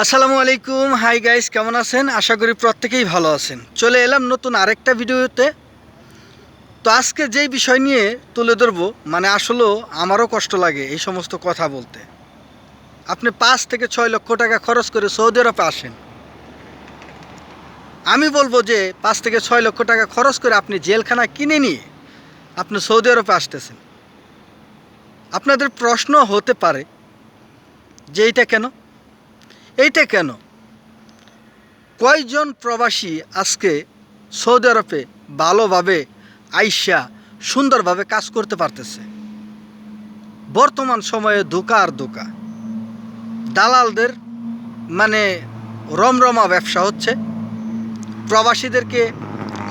আসসালামু আলাইকুম। Hi guys, কেমন আছেন? আশা করি প্রত্যেকেই ভালো আছেন। চলে এলাম নতুন আরেকটা ভিডিওতে। তো আজকে যেই বিষয় নিয়ে তুলে ধরবো, আসলেও আমারও কষ্ট লাগে এই সমস্ত কথা বলতে। আপনি 5 থেকে 6 লক্ষ টাকা খরচ করে সৌদি আরবে আসেন, আমি বলবো যে 5 থেকে 6 লক্ষ টাকা খরচ করে আপনি জেলখানা কিনে নিয়ে আপনি সৌদি আরবে আসতেছেন। আপনাদের প্রশ্ন হতে পারে যে এইটা কেন কয়জন প্রবাসী আজকে সৌদি আরবে ভালোভাবে আইসা সুন্দরভাবে কাজ করতে পারতেছে? বর্তমান সময়ে ধোঁকা আর ধোঁকা, দালালদের রমরমা ব্যবসা হচ্ছে। প্রবাসীদেরকে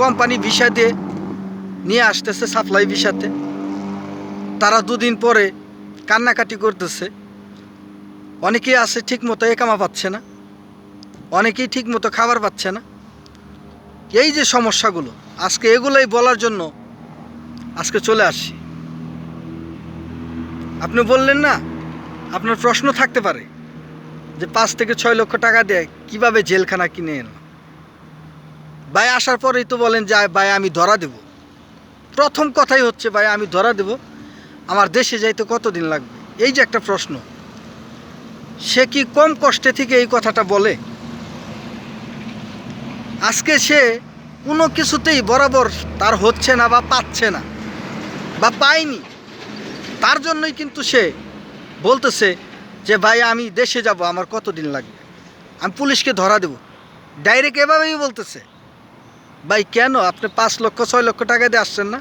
কোম্পানি ভিসা দিয়ে নিয়ে আসতেছে, সাপ্লাই ভিসাতে। তারা দুদিন পরে কান্নাকাটি করতেছে। অনেকেই আছে ঠিকমতো একামা পাচ্ছে না, অনেকেই ঠিকমতো খাবার পাচ্ছে না। এই যে সমস্যাগুলো, আজকে এগুলোই বলার জন্য আজকে চলে আসছি। আপনি বললেন না, আপনার প্রশ্ন থাকতে পারে যে 5 থেকে 6 লক্ষ টাকা দিয়ে কিভাবে জেলখানা কিনে এলাম। ভাই আসার পরেই তো বলেন যে ভাই আমি ধরা দেব। প্রথম কথাই হচ্ছে ভাই আমি ধরা দেব, আমার দেশে যাইতে কতদিন লাগবে? এই যে একটা প্রশ্ন, সে কি কম কষ্টে থেকে এই কথাটা বলে? আজকে সে কোনো কিছুতেই বরাবর তার হচ্ছে না বা পাচ্ছে না বা পায়নি, তার জন্যই কিন্তু সে বলতেছে যে ভাই আমি দেশে যাব, আমার কতদিন লাগবে, আমি পুলিশকে ধরা দেব। ডাইরেক্ট এভাবেই বলতেছে। ভাই কেন আপনি 5 লক্ষ 6 লক্ষ টাকা দিয়ে আসছেন না?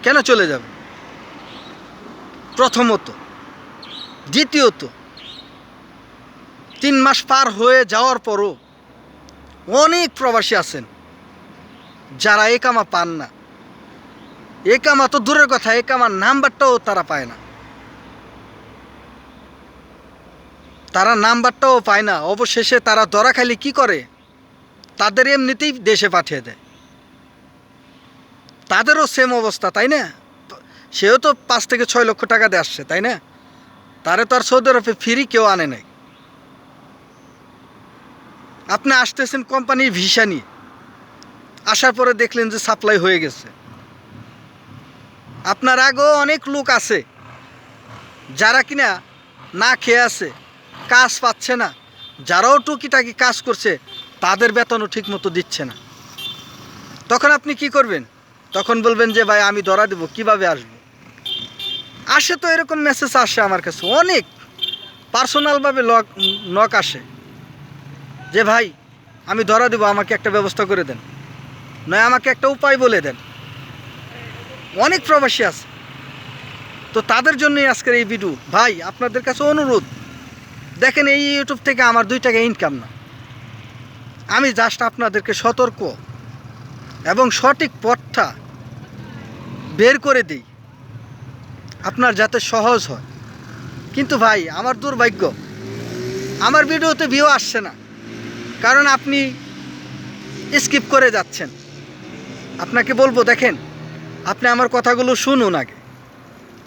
কেন চলে যাবে? প্রথমত। দ্বিতীয়ত, 3 মাস পার হয়ে যাওয়ার পরও অনেক প্রবাসী আছেন যারা একামা পান না। একামা তো দূরের কথা, একামার নাম্বারটাও তারা পায় না। তারা নাম্বারটাও পায় না। অবশেষে তারা ধরা খালি কি করে? তাদের এমনিতেই দেশে পাঠিয়ে দেয়। তাদেরও সেম অবস্থা, তাই না? সেও তো 5 থেকে 6 লক্ষ টাকা দিয়ে আসছে, তাই না? তারে তো আর সৌদি আরবে ফ্রি কেউ আনে নাই। আপনি আসতেছেন কোম্পানির ভিসা নিয়ে, আসার পরে দেখলেন যে সাপ্লাই হয়ে গেছে। আপনার আগেও অনেক লোক আছে যারা কিনা না খেয়ে আছে, কাজ পাচ্ছে না। যারাও টুকিটাকি কাজ করছে তাদের বেতনও ঠিক মতো দিচ্ছে না। তখন আপনি কি করবেন? তখন বলবেন যে ভাই আমি ধরা দেব, কিভাবে আসবো? আসে তো এরকম মেসেজ আসে আমার কাছে, অনেক পার্সোনালভাবে নক আসে যে ভাই আমি ধরা দেব, আমাকে একটা ব্যবস্থা করে দেন, নয় আমাকে একটা উপায় বলে দেন। অনেক প্রবাসী আছে। তো তাদের জন্যই আজকের এই ভিডিও। ভাই আপনাদের কাছে অনুরোধ, দেখেন এই ইউটিউব থেকে আমার 2 টাকা ইনকাম না। আমি জাস্ট আপনাদেরকে সতর্ক এবং সঠিক পথটা বের করে দিই, আপনার যাতে সহজ হয়। কিন্তু ভাই আমার দুর্ভাগ্য, আমার ভিডিওতে ভিউ আসছে না, কারণ আপনি স্কিপ করে যাচ্ছেন। আপনাকে বলবো, দেখেন আপনি আমার কথাগুলো শুনুন আগে।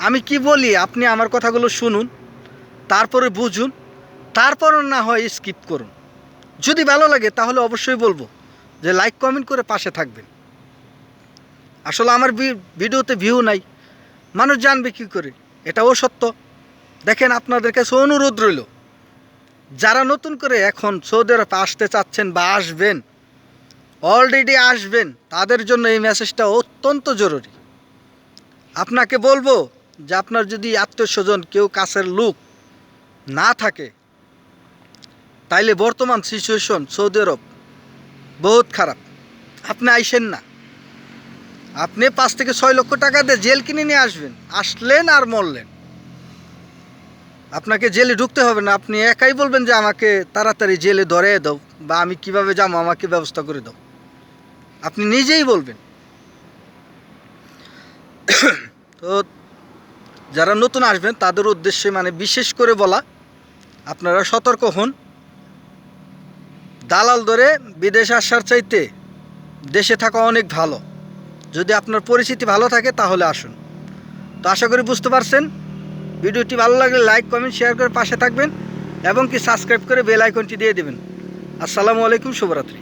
আমি কি বলি আপনি আমার কথাগুলো শুনুন, তারপরে বুঝুন, তারপরও না হয় স্কিপ করুন। যদি ভালো লাগে তাহলে অবশ্যই বলবো যে লাইক কমেন্ট করে পাশে থাকবেন। আসলে আমার ভিডিওতে ভিউ নাই, মানুষ জানবে কী করে? এটাও সত্য। দেখেন আপনাদের কাছে অনুরোধ রইল, যারা নতুন করে এখন সৌদি আরবে আসতে চাচ্ছেন বা আসবেন, অলরেডি আসবেন, তাদের জন্য এই মেসেজটা অত্যন্ত জরুরি। আপনাকে বলবো যে আপনার যদি আত্মীয় স্বজন কেউ কাছের লোক না থাকে, তাইলে বর্তমান সিচুয়েশন সৌদি আরব বহুত খারাপ। আপনি আইসেন না, আপনি 5 থেকে 6 লক্ষ টাকা দিয়ে জেল কিনে নিয়ে আসবেন, আসলেন আর মরলেন। আপনাকে জেলে ঢুকতে হবে না, আপনি একাই বলবেন যে আমাকে তাড়াতাড়ি জেলে ধরে দাও, বা আমি কিভাবে যাবো আমাকে ব্যবস্থা করে দাও, আপনি নিজেই বলবেন। তো যারা নতুন আসবেন তাদের উদ্দেশ্যে বিশেষ করে বলা, আপনারা সতর্ক হন। দালাল ধরে বিদেশে আসার চাইতে দেশে থাকা অনেক ভালো। যদি আপনার পরিস্থিতি ভালো থাকে তাহলে আসুন। তো আশা করি বুঝতে পারছেন। ভিডিওটি ভালো লাগলে লাইক কমেন্ট শেয়ার করে পাশে থাকবেন। এবং কি সাবস্ক্রাইব করে বেল আইকনটি দিয়ে দেবেন। আসসালামু আলাইকুম, শুভরাত্রি।